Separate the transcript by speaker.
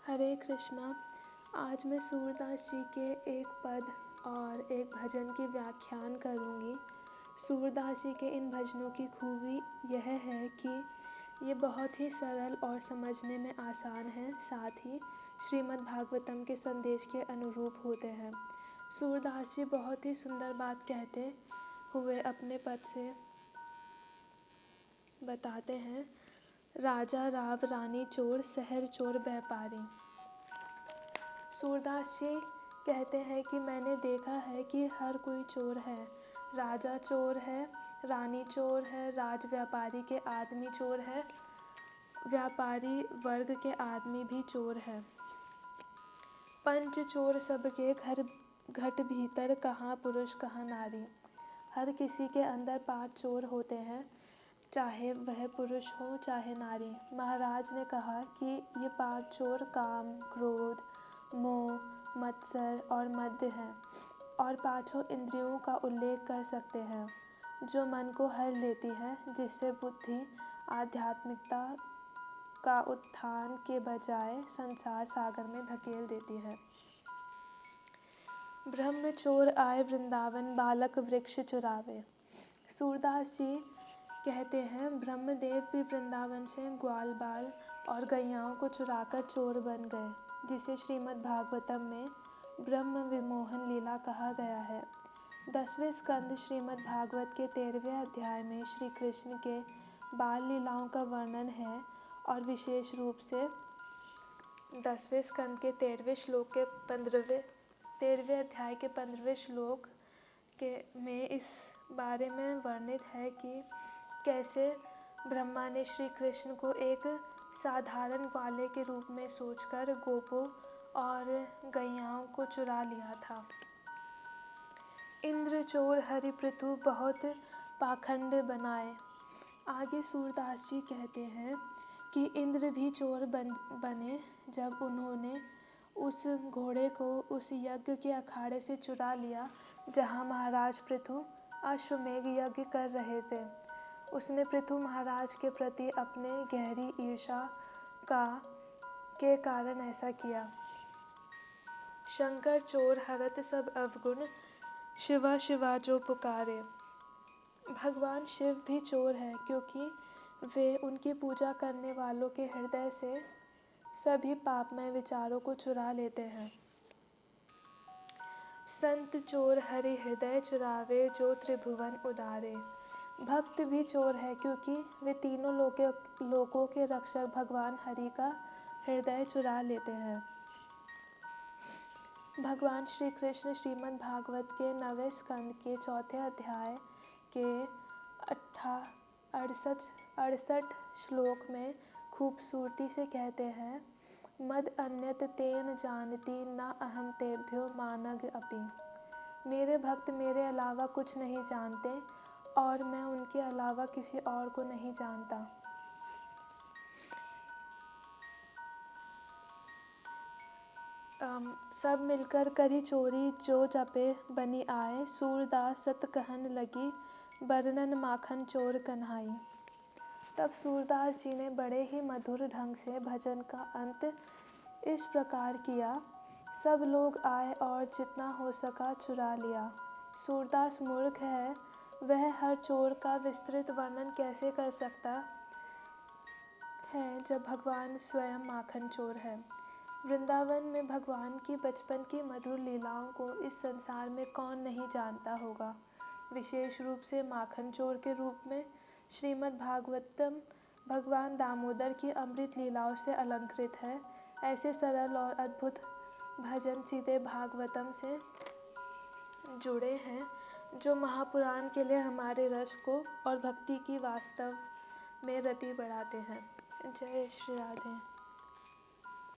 Speaker 1: हरे कृष्णा। आज मैं सूरदास जी के एक पद और एक भजन की व्याख्यान करूँगी। सूरदास जी के इन भजनों की खूबी यह है कि ये बहुत ही सरल और समझने में आसान हैं, साथ ही श्रीमद् भागवतम के संदेश के अनुरूप होते हैं। सूरदास जी बहुत ही सुंदर बात कहते हुए अपने पद से बताते हैं। राजा राव रानी चोर शहर चोर व्यापारी। सूरदास जी कहते हैं कि मैंने देखा है कि हर कोई चोर है। राजा चोर है, रानी चोर है, राज व्यापारी के आदमी चोर है, व्यापारी वर्ग के आदमी भी चोर है। पंच चोर सबके घर घट भीतर, कहाँ पुरुष कहाँ नारी। हर किसी के अंदर 5 चोर होते हैं, चाहे वह पुरुष हो चाहे नारी। महाराज ने कहा कि ये 5 चोर काम, क्रोध, मोह, मत्सर और मद्य हैं, और 5 इंद्रियों का उल्लेख कर सकते हैं जो मन को हर लेती है, जिससे बुद्धि आध्यात्मिकता का उत्थान के बजाय संसार सागर में धकेल देती है। ब्रह्म चोर आए वृंदावन, बालक वृक्ष चुरावे। सूरदास जी कहते हैं ब्रह्मदेव भी वृंदावन से ग्वाल बाल और गैयाओं को चुराकर चोर बन गए, जिसे श्रीमद् भागवतम में ब्रह्म विमोहन लीला कहा गया है। 10वें स्कंद श्रीमद् भागवत के 13वें अध्याय में श्री कृष्ण के बाल लीलाओं का वर्णन है, और विशेष रूप से 10वें स्कंद के 13वें अध्याय के 15वें श्लोक में इस बारे में वर्णित है कि कैसे ब्रह्मा ने श्री कृष्ण को एक साधारण ग्वाले के रूप में सोचकर गोपों और गैयाओं को चुरा लिया था। इंद्र चोर हरि पृथु बहुत पाखंड बनाए। आगे सूरदास जी कहते हैं कि इंद्र भी चोर बने जब उन्होंने उस घोड़े को उस यज्ञ के अखाड़े से चुरा लिया जहाँ महाराज पृथु अश्वमेघ यज्ञ कर रहे थे। उसने पृथु महाराज के प्रति अपने गहरी ईर्ष्या के कारण ऐसा किया। शंकर चोर हरत सब अवगुण, शिवा शिवा जो पुकारे। भगवान शिव भी चोर है, क्योंकि वे उनकी पूजा करने वालों के हृदय से सभी पापमय विचारों को चुरा लेते हैं। संत चोर हरि हृदय चुरावे, जो त्रिभुवन उदारे। भक्त भी चोर है, क्योंकि वे तीनों लोकों के रक्षक भगवान हरि का हृदय चुरा लेते हैं। भगवान श्री कृष्ण श्रीमद् भागवत के 9वें स्कंद के 4थे अध्याय के 68 श्लोक में खूबसूरती से कहते हैं, मद अन्यत तेन जानती, न अहम तेभ्यो मानग अपि। मेरे भक्त मेरे अलावा कुछ नहीं जानते, और मैं उनके अलावा किसी और को नहीं जानता। सब मिलकर करी चोरी, जो जपे बनी आए। सूरदास सत कहन लगी, बरनन माखन चोर कन्हाई। तब सूरदास जी ने बड़े ही मधुर ढंग से भजन का अंत इस प्रकार किया। सब लोग आए और जितना हो सका चुरा लिया। सूरदास मूर्ख है, वह हर चोर का विस्तृत वर्णन कैसे कर सकता है जब भगवान स्वयं माखन चोर है। वृंदावन में भगवान की बचपन की मधुर लीलाओं को इस संसार में कौन नहीं जानता होगा। विशेष रूप से माखन चोर के रूप में श्रीमद् भागवतम भगवान दामोदर की अमृत लीलाओं से अलंकृत है। ऐसे सरल और अद्भुत भजन सीधे भागवतम से जुड़े हैं, जो महापुराण के लिए हमारे रस को और भक्ति की वास्तव में रति बढ़ाते हैं। जय श्री राधे।